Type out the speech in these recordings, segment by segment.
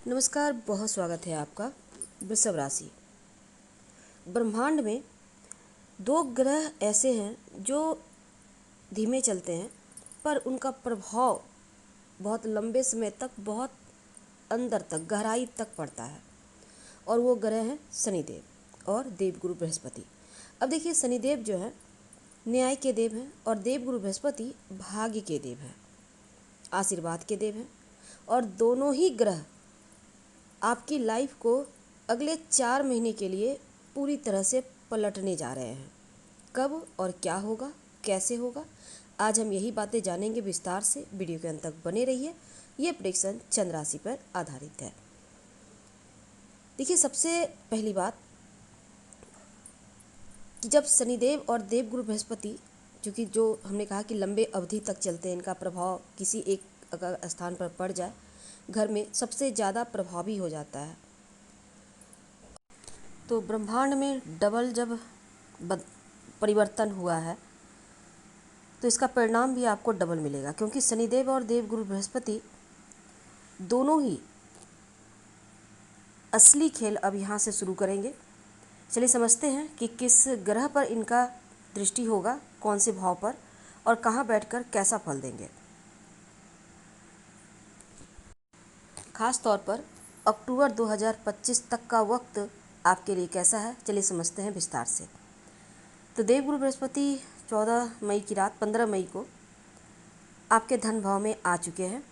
नमस्कार, बहुत स्वागत है आपका। वृषभ राशि। ब्रह्मांड में दो ग्रह ऐसे हैं जो धीमे चलते हैं, पर उनका प्रभाव बहुत लंबे समय तक, बहुत अंदर तक, गहराई तक पड़ता है। और वो ग्रह हैं शनिदेव और देवगुरु बृहस्पति। अब देखिए, शनिदेव जो है न्याय के देव हैं और देवगुरु बृहस्पति भाग्य के देव हैं, आशीर्वाद के देव हैं। और दोनों ही ग्रह आपकी लाइफ को अगले 4 महीने के लिए पूरी तरह से पलटने जा रहे हैं। कब और क्या होगा, कैसे होगा, आज हम यही बातें जानेंगे विस्तार से। वीडियो के अंत तक बने रहिए। ये प्रेडिक्शन चंद्र राशि पर आधारित है। देखिए, सबसे पहली बात कि जब शनिदेव और देवगुरु बृहस्पति, क्योंकि जो हमने कहा कि लंबे अवधि तक चलते हैं, इनका प्रभाव किसी एक अगर स्थान पर पड़ जाए, घर में सबसे ज़्यादा प्रभावी हो जाता है। तो ब्रह्मांड में डबल जब परिवर्तन हुआ है तो इसका परिणाम भी आपको डबल मिलेगा, क्योंकि शनिदेव और देवगुरु बृहस्पति दोनों ही असली खेल अब यहाँ से शुरू करेंगे। चलिए समझते हैं कि किस ग्रह पर इनका दृष्टि होगा, कौन से भाव पर, और कहाँ बैठकर कैसा फल देंगे। खास तौर पर अक्टूबर 2025 तक का वक्त आपके लिए कैसा है, चलिए समझते हैं विस्तार से। तो देवगुरु बृहस्पति 14 मई की रात 15 मई को आपके धन भाव में आ चुके हैं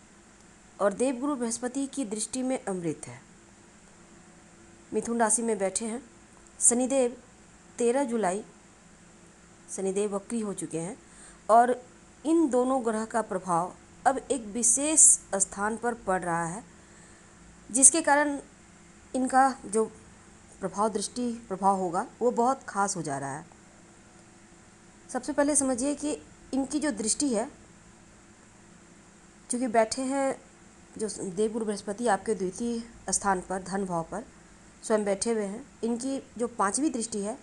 और देवगुरु बृहस्पति की दृष्टि में अमृत है, मिथुन राशि में बैठे हैं। शनिदेव 13 जुलाई शनिदेव वक्री हो चुके हैं और इन दोनों ग्रह का प्रभाव अब एक विशेष स्थान पर पड़ रहा है, जिसके कारण इनका जो दृष्टि प्रभाव होगा वो बहुत खास हो जा रहा है। सबसे पहले समझिए कि इनकी जो दृष्टि है, चूँकि बैठे हैं जो देवगुरु बृहस्पति आपके द्वितीय स्थान पर, धन भाव पर स्वयं बैठे हुए हैं, इनकी जो 5वीं दृष्टि है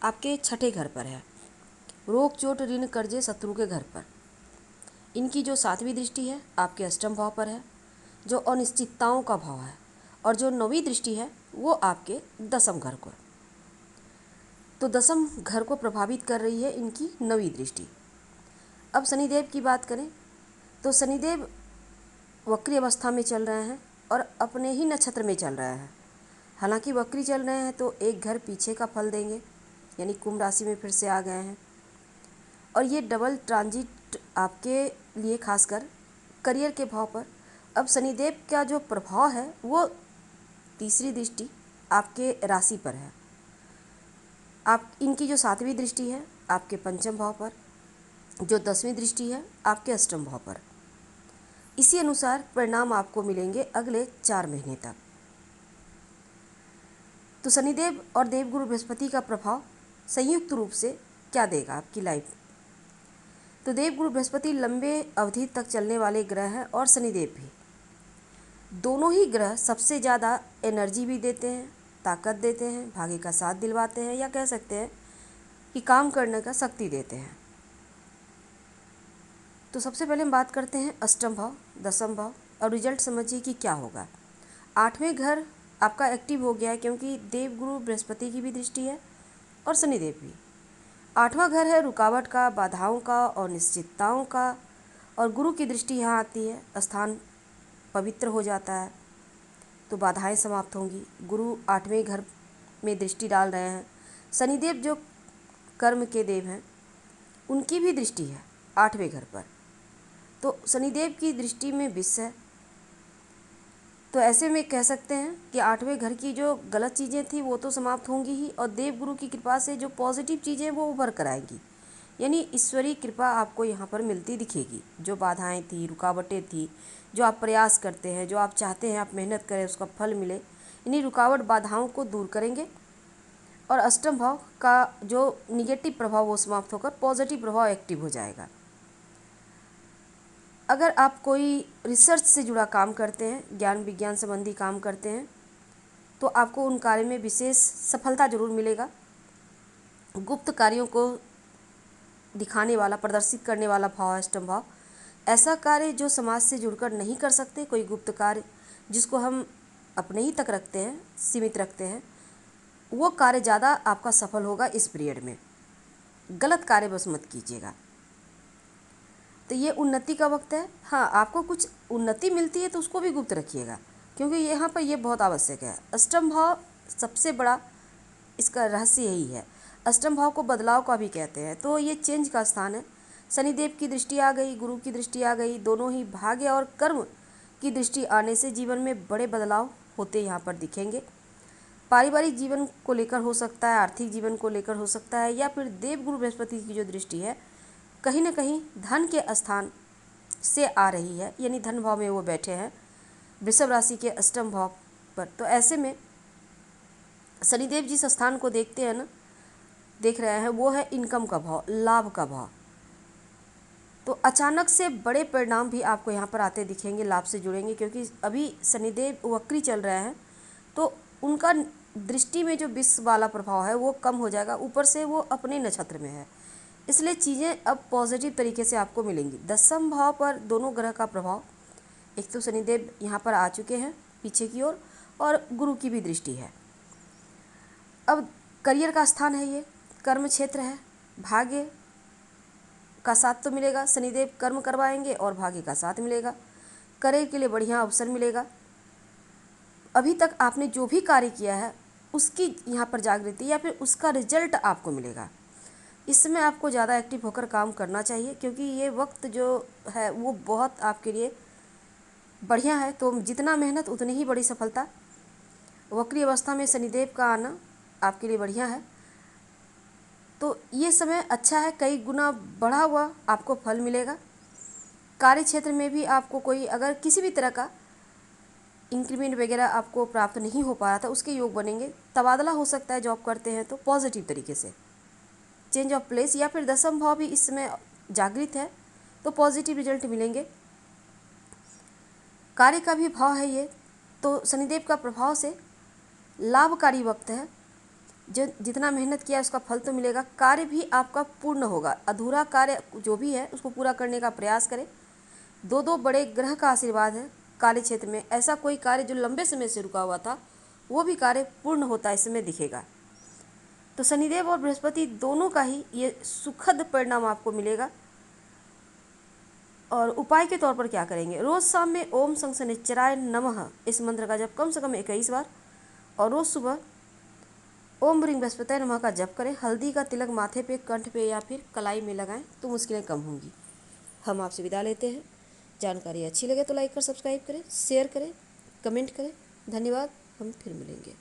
आपके 6ठे घर पर है, रोग चोट ऋण कर्जे शत्रु के घर पर। इनकी जो 7वीं दृष्टि है आपके अष्टम भाव पर है, जो अनिश्चितताओं का भाव है। और जो 9वीं दृष्टि है वो आपके 10म घर को। तो 10म घर को प्रभावित कर रही है इनकी 9वीं दृष्टि। अब शनिदेव की बात करें तो शनिदेव वक्री अवस्था में चल रहे हैं और अपने ही नक्षत्र में चल रहे हैं। हालांकि वक्री चल रहे हैं तो एक घर पीछे का फल देंगे, यानी कुंभ राशि में फिर से आ गए हैं। और ये डबल ट्रांजिट आपके लिए खासकर करियर के भाव पर। अब शनिदेव का जो प्रभाव है वो तीसरी दृष्टि आपके राशि पर है। आप इनकी जो 7वीं दृष्टि है आपके 5म भाव पर, जो 10वीं दृष्टि है आपके अष्टम भाव पर। इसी अनुसार परिणाम आपको मिलेंगे अगले 4 महीने तक। तो शनिदेव और देवगुरु बृहस्पति का प्रभाव संयुक्त रूप से क्या देगा आपकी लाइफ। तो देवगुरु बृहस्पति लंबे अवधि तक चलने वाले ग्रह हैं और शनिदेव भी, दोनों ही ग्रह सबसे ज़्यादा एनर्जी भी देते हैं, ताकत देते हैं, भाग्य का साथ दिलवाते हैं, या कह सकते हैं कि काम करने का शक्ति देते हैं। तो सबसे पहले हम बात करते हैं अष्टम भाव, 10म भाव, और रिजल्ट समझिए कि क्या होगा। 8वें घर आपका एक्टिव हो गया है, क्योंकि देवगुरु बृहस्पति की भी दृष्टि है और शनिदेव भी। 8वां घर है रुकावट का, बाधाओं का और निश्चितताओं का। और गुरु की दृष्टि यहाँ आती है, स्थान पवित्र हो जाता है तो बाधाएं समाप्त होंगी। गुरु 8वें घर में दृष्टि डाल रहे हैं। शनिदेव जो कर्म के देव हैं उनकी भी दृष्टि है 8वें घर पर, तो शनिदेव की दृष्टि में विष है। तो ऐसे में कह सकते हैं कि 8वें घर की जो गलत चीज़ें थी वो तो समाप्त होंगी ही, और देवगुरु की कृपा से जो पॉजिटिव चीज़ें वो उभर कर आएंगी, यानी ईश्वरीय कृपा आपको यहाँ पर मिलती दिखेगी। जो बाधाएं थी, रुकावटें थी, जो आप प्रयास करते हैं, जो आप चाहते हैं आप मेहनत करें उसका फल मिले, इन्हीं रुकावट बाधाओं को दूर करेंगे। और अष्टम भाव का जो निगेटिव प्रभाव वो समाप्त होकर पॉजिटिव प्रभाव एक्टिव हो जाएगा। अगर आप कोई रिसर्च से जुड़ा काम करते हैं, ज्ञान विज्ञान संबंधी काम करते हैं, तो आपको उन कार्य में विशेष सफलता जरूर मिलेगा। गुप्त कार्यों को दिखाने वाला, प्रदर्शित करने वाला भाव है अष्टम भाव, ऐसा कार्य जो समाज से जुड़कर नहीं कर सकते, कोई गुप्त कार्य जिसको हम अपने ही तक रखते हैं, सीमित रखते हैं, वो कार्य ज़्यादा आपका सफल होगा इस पीरियड में। गलत कार्य बस मत कीजिएगा। तो ये उन्नति का वक्त है। हाँ, आपको कुछ उन्नति मिलती है तो उसको भी गुप्त रखिएगा, क्योंकि यहाँ पर ये बहुत आवश्यक है। अष्टम भाव सबसे बड़ा इसका रहस्य यही है। अष्टम भाव को बदलाव का भी कहते हैं, तो ये चेंज का स्थान है। शनिदेव की दृष्टि आ गई, गुरु की दृष्टि आ गई, दोनों ही भाग्य और कर्म की दृष्टि आने से जीवन में बड़े बदलाव होते यहाँ पर दिखेंगे। पारिवारिक जीवन को लेकर हो सकता है, आर्थिक जीवन को लेकर हो सकता है, या फिर देवगुरु बृहस्पति की जो दृष्टि है कहीं ना कहीं धन के स्थान से आ रही है, यानी धन भाव में वो बैठे हैं वृषभ राशि के अष्टम भाव पर। तो ऐसे में शनिदेव जिस स्थान को देखते हैं ना, देख रहे हैं, वो है इनकम का भाव, लाभ का भाव। तो अचानक से बड़े परिणाम भी आपको यहाँ पर आते दिखेंगे, लाभ से जुड़ेंगे, क्योंकि अभी शनिदेव वक्री चल रहे हैं, तो उनका दृष्टि में जो विष वाला प्रभाव है वो कम हो जाएगा, ऊपर से वो अपने नक्षत्र में है, इसलिए चीज़ें अब पॉजिटिव तरीके से आपको मिलेंगी। दसम भाव पर दोनों ग्रह का प्रभाव, एक तो शनिदेव यहाँ पर आ चुके हैं पीछे की ओर, और गुरु की भी दृष्टि है। अब करियर का स्थान है, ये कर्म क्षेत्र है, भाग्य का साथ तो मिलेगा, शनिदेव कर्म करवाएंगे और भाग्य का साथ मिलेगा, करियर के लिए बढ़िया अवसर मिलेगा। अभी तक आपने जो भी कार्य किया है उसकी यहाँ पर जागृति या फिर उसका रिजल्ट आपको मिलेगा। इसमें आपको ज़्यादा एक्टिव होकर काम करना चाहिए, क्योंकि ये वक्त जो है वो बहुत आपके लिए बढ़िया है। तो जितना मेहनत उतनी ही बड़ी सफलता। वक्री अवस्था में शनिदेव का आना आपके लिए बढ़िया है, तो ये समय अच्छा है, कई गुना बढ़ा हुआ आपको फल मिलेगा। कार्य क्षेत्र में भी आपको कोई अगर किसी भी तरह का इंक्रीमेंट वगैरह आपको प्राप्त नहीं हो पा रहा था, उसके योग बनेंगे। तबादला हो सकता है, जॉब करते हैं तो पॉजिटिव तरीके से चेंज ऑफ प्लेस, या फिर दसम भाव भी इस समय जागृत है तो पॉजिटिव रिजल्ट मिलेंगे। कार्य का भी भाव है ये, तो शनिदेव का प्रभाव से लाभकारी वक्त है। जो जितना मेहनत किया उसका फल तो मिलेगा। कार्य भी आपका पूर्ण होगा, अधूरा कार्य जो भी है उसको पूरा करने का प्रयास करें। दो बड़े ग्रह का आशीर्वाद है कार्य क्षेत्र में। ऐसा कोई कार्य जो लंबे समय से रुका हुआ था वो भी कार्य पूर्ण होता है इसमें दिखेगा। तो शनिदेव और बृहस्पति दोनों का ही ये सुखद परिणाम आपको मिलेगा। और उपाय के तौर पर क्या करेंगे, रोज़ शाम में ओम शनिश्चराय नमः इस मंत्र का जप कम से कम 21 बार, और रोज़ सुबह ओम ह्रीं बृहस्पति नमः का जप करें। हल्दी का तिलक माथे पे, कंठ पे या फिर कलाई में लगाएं तो मुश्किलें कम होंगी। हम आपसे विदा लेते हैं। जानकारी अच्छी लगे तो लाइक कर सब्सक्राइब करें, शेयर करें, कमेंट करें। धन्यवाद, हम फिर मिलेंगे।